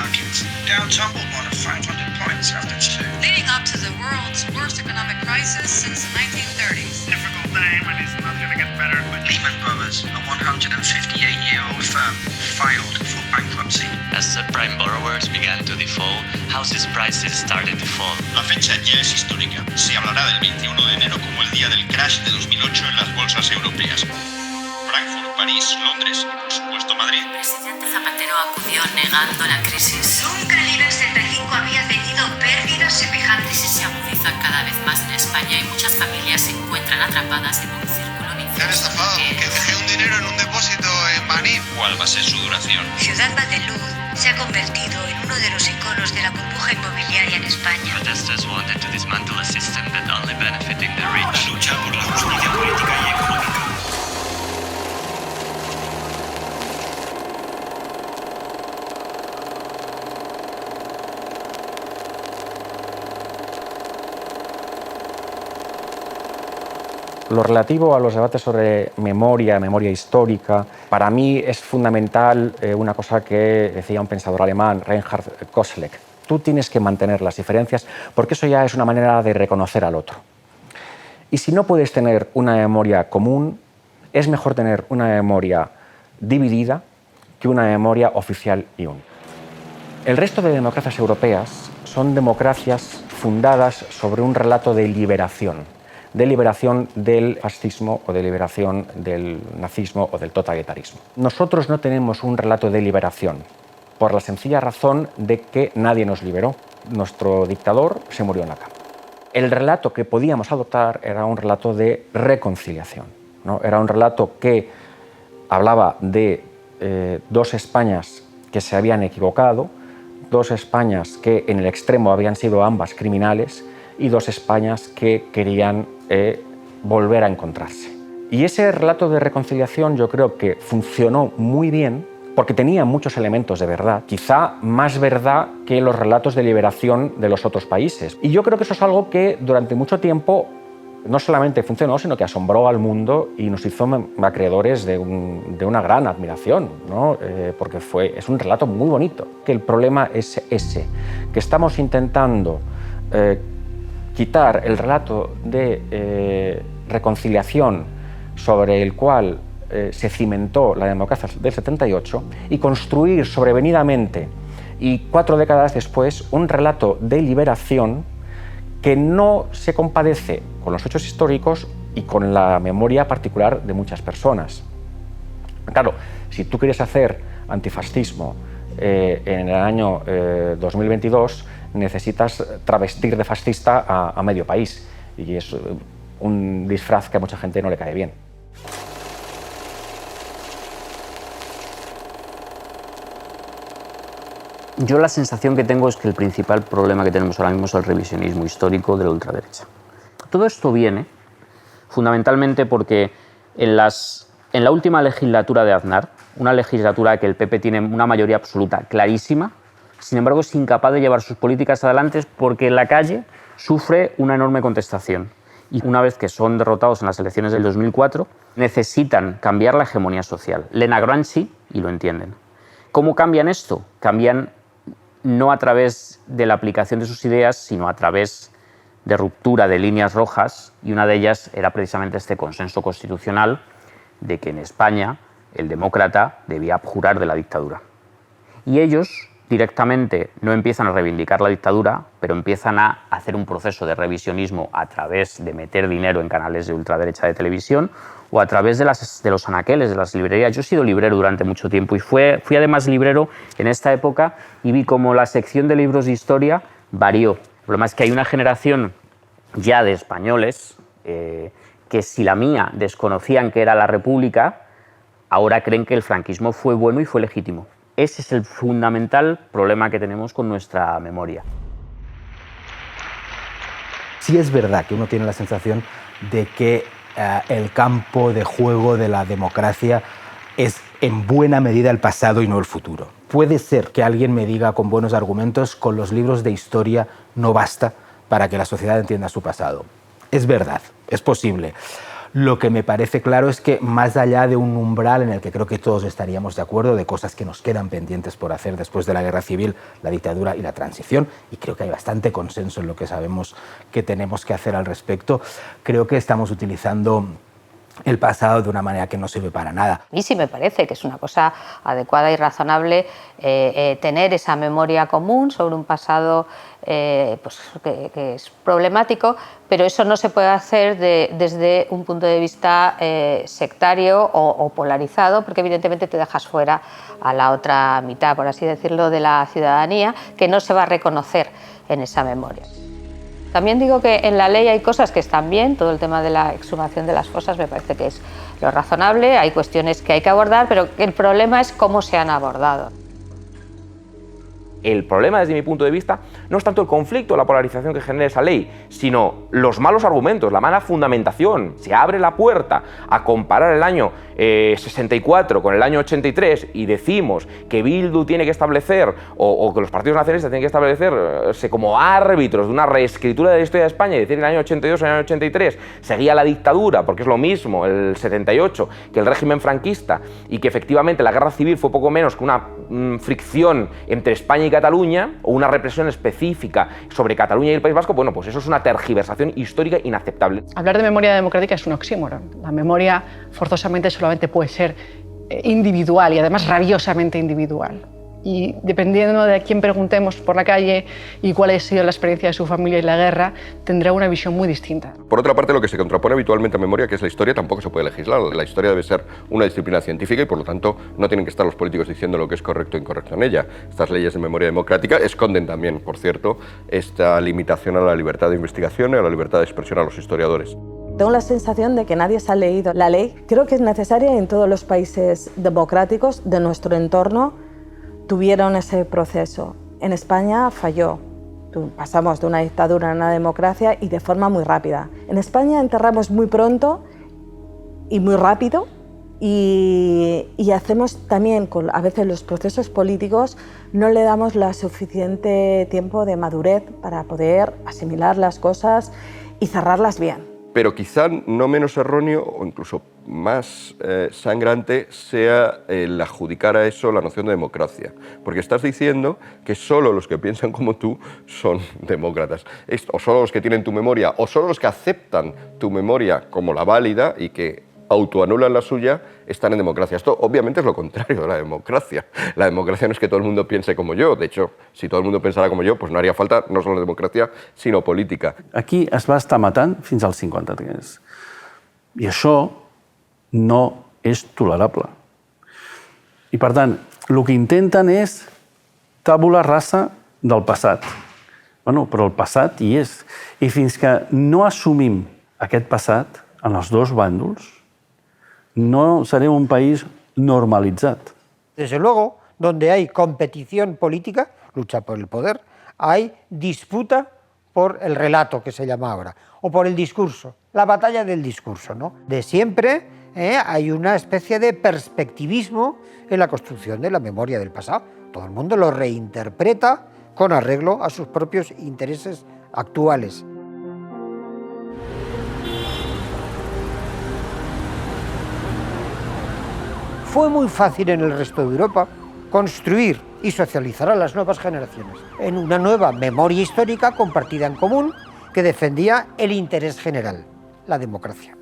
markets. Dow tumbled more than 500 points after two. Leading up to the world's worst economic crisis since the 1930s. Difficult time and it's not going to get better. Lehman Brothers, a 158-year-old firm, filed for bankruptcy. As subprime borrowers began to default, houses prices started to fall. La fecha ya es histórica. Se hablará del 21 de enero como el día del crash de 2008 en las bolsas europeas. Frankfurt, París, Londres y por supuesto Madrid. El presidente Zapatero acudió negando la crisis. Nunca el IBEX 35 había tenido pérdidas semejantes. La crisis se agudiza cada vez más en España y muchas familias se encuentran atrapadas en un círculo vicioso. Me han estafado, que dejé un dinero en un depósito en Baní. ¿Cuál va a ser su duración? Ciudad Madeluz se ha convertido en uno de los iconos de la burbuja inmobiliaria en España. Protesters wanted to dismantle a system that only benefiting the rich. Lucha por la justicia política y económica. Lo relativo a los debates sobre memoria histórica, para mí es fundamental una cosa que decía un pensador alemán, Reinhard Koselleck. Tú tienes que mantener las diferencias porque eso ya es una manera de reconocer al otro. Y si no puedes tener una memoria común, es mejor tener una memoria dividida que una memoria oficial y única. El resto de democracias europeas son democracias fundadas sobre un relato de liberación del fascismo o de liberación del nazismo o del totalitarismo. Nosotros no tenemos un relato de liberación por la sencilla razón de que nadie nos liberó. Nuestro dictador se murió en la cama. El relato que podíamos adoptar era un relato de reconciliación, ¿no? Era un relato que hablaba de dos Españas que se habían equivocado, dos Españas que en el extremo habían sido ambas criminales y dos Españas que querían volver a encontrarse. Y ese relato de reconciliación yo creo que funcionó muy bien porque tenía muchos elementos de verdad, quizá más verdad que los relatos de liberación de los otros países. Y yo creo que eso es algo que durante mucho tiempo no solamente funcionó, sino que asombró al mundo y nos hizo acreedores de una gran admiración, ¿no? Porque es un relato muy bonito. Que el problema es ese, que estamos intentando quitar el relato de reconciliación sobre el cual se cimentó la democracia del 78 y construir sobrevenidamente y 4 décadas después un relato de liberación que no se compadece con los hechos históricos y con la memoria particular de muchas personas. Claro, si tú quieres hacer antifascismo en el año 2022, necesitas travestir de fascista a medio país y es un disfraz que a mucha gente no le cae bien. Yo la sensación que tengo es que el principal problema que tenemos ahora mismo es el revisionismo histórico de la ultraderecha. Todo esto viene fundamentalmente porque en la última legislatura de Aznar, una legislatura que el PP tiene una mayoría absoluta clarísima, sin embargo es incapaz de llevar sus políticas adelante porque en la calle sufre una enorme contestación. Y una vez que son derrotados en las elecciones del 2004, necesitan cambiar la hegemonía social. Lena Granchi, y lo entienden. ¿Cómo cambian esto? Cambian no a través de la aplicación de sus ideas, sino a través de ruptura de líneas rojas, y una de ellas era precisamente este consenso constitucional de que en España el demócrata debía abjurar de la dictadura. Y ellos directamente no empiezan a reivindicar la dictadura, pero empiezan a hacer un proceso de revisionismo a través de meter dinero en canales de ultraderecha de televisión o a través de los anaqueles, de las librerías. Yo he sido librero durante mucho tiempo y fui además librero en esta época y vi cómo la sección de libros de historia varió. El problema es que hay una generación ya de españoles que si la mía desconocían que era la República, ahora creen que el franquismo fue bueno y fue legítimo. Ese es el fundamental problema que tenemos con nuestra memoria. Sí es verdad que uno tiene la sensación de que el campo de juego de la democracia es en buena medida el pasado y no el futuro. Puede ser que alguien me diga con buenos argumentos, con los libros de historia no basta para que la sociedad entienda su pasado. Es verdad, es posible. Lo que me parece claro es que más allá de un umbral en el que creo que todos estaríamos de acuerdo, de cosas que nos quedan pendientes por hacer después de la guerra civil, la dictadura y la transición, y creo que hay bastante consenso en lo que sabemos que tenemos que hacer al respecto, creo que estamos utilizando el pasado de una manera que no sirve para nada. A mí sí me parece que es una cosa adecuada y razonable tener esa memoria común sobre un pasado pues, que es problemático, pero eso no se puede hacer desde un punto de vista sectario o polarizado, porque evidentemente te dejas fuera a la otra mitad, por así decirlo, de la ciudadanía, que no se va a reconocer en esa memoria. También digo que en la ley hay cosas que están bien, todo el tema de la exhumación de las fosas me parece que es lo razonable, hay cuestiones que hay que abordar, pero el problema es cómo se han abordado. El problema, desde mi punto de vista, no es tanto el conflicto, la polarización que genera esa ley, sino los malos argumentos, la mala fundamentación. Se abre la puerta a comparar el año 64 con el año 83 y decimos que Bildu tiene que establecer, o que los partidos nacionalistas tienen que establecerse como árbitros de una reescritura de la historia de España y decir que en el año 82 o en el año 83 seguía la dictadura, porque es lo mismo el 78 que el régimen franquista, y que efectivamente la guerra civil fue poco menos que una fricción entre España y Cataluña, o una represión específica sobre Cataluña y el País Vasco, bueno, pues eso es una tergiversación histórica inaceptable. Hablar de memoria democrática es un oxímoron. La memoria forzosamente solamente puede ser individual y además rabiosamente individual. Y dependiendo de a quién preguntemos por la calle y cuál ha sido la experiencia de su familia y la guerra, tendrá una visión muy distinta. Por otra parte, lo que se contrapone habitualmente a memoria, que es la historia, tampoco se puede legislar. La historia debe ser una disciplina científica y, por lo tanto, no tienen que estar los políticos diciendo lo que es correcto o incorrecto en ella. Estas leyes de memoria democrática esconden también, por cierto, esta limitación a la libertad de investigación y a la libertad de expresión a los historiadores. Tengo la sensación de que nadie se ha leído la ley. Creo que es necesaria en todos los países democráticos de nuestro entorno. Tuvieron ese proceso. En España falló. Pasamos de una dictadura a una democracia y de forma muy rápida. En España enterramos muy pronto y muy rápido y hacemos también, a veces los procesos políticos no le damos la suficiente tiempo de madurez para poder asimilar las cosas y cerrarlas bien. Pero quizá no menos erróneo o incluso más sangrante sea el adjudicar a eso la noción de democracia. Porque estás diciendo que solo los que piensan como tú son demócratas. O solo los que tienen tu memoria, o solo los que aceptan tu memoria como la válida y que autoanulan la suya, están en democracia. Esto obviamente es lo contrario de la democracia. La democracia no es que todo el mundo piense como yo. De hecho, si todo el mundo pensara como yo, pues no haría falta no solo democràcia, sinó política. Aquí es va estar matant fins al 53. I això no és tolerable. I, per tant, el que intenten és tabula rasa del passat. Bueno, però el passat hi és. I fins que no assumim aquest passat en els dos bàndols, no serem un país normalitzat. Desde luego, donde hay competición política, lucha por el poder, hay disputa por el relato, que se llama ahora, o por el discurso, la batalla del discurso, ¿no? De siempre hay una especie de perspectivismo en la construcción de la memoria del pasado. Todo el mundo lo reinterpreta con arreglo a sus propios intereses actuales. Fue muy fácil en el resto de Europa construir y socializar a las nuevas generaciones en una nueva memoria histórica compartida en común que defendía el interés general, la democracia.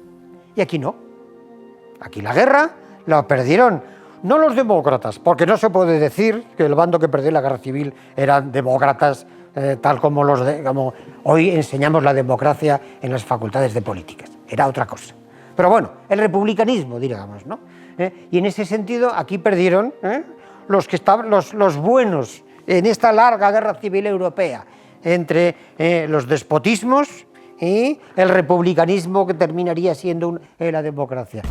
Y aquí no. Aquí la guerra la perdieron no los demócratas, porque no se puede decir que el bando que perdió la guerra civil eran demócratas tal como como hoy enseñamos la democracia en las facultades de políticas. Era otra cosa. Pero bueno, el republicanismo, digamos, ¿no? Y en ese sentido, aquí perdieron los que estaban, los buenos en esta larga guerra civil europea entre los despotismos y el republicanismo que terminaría siendo la democracia.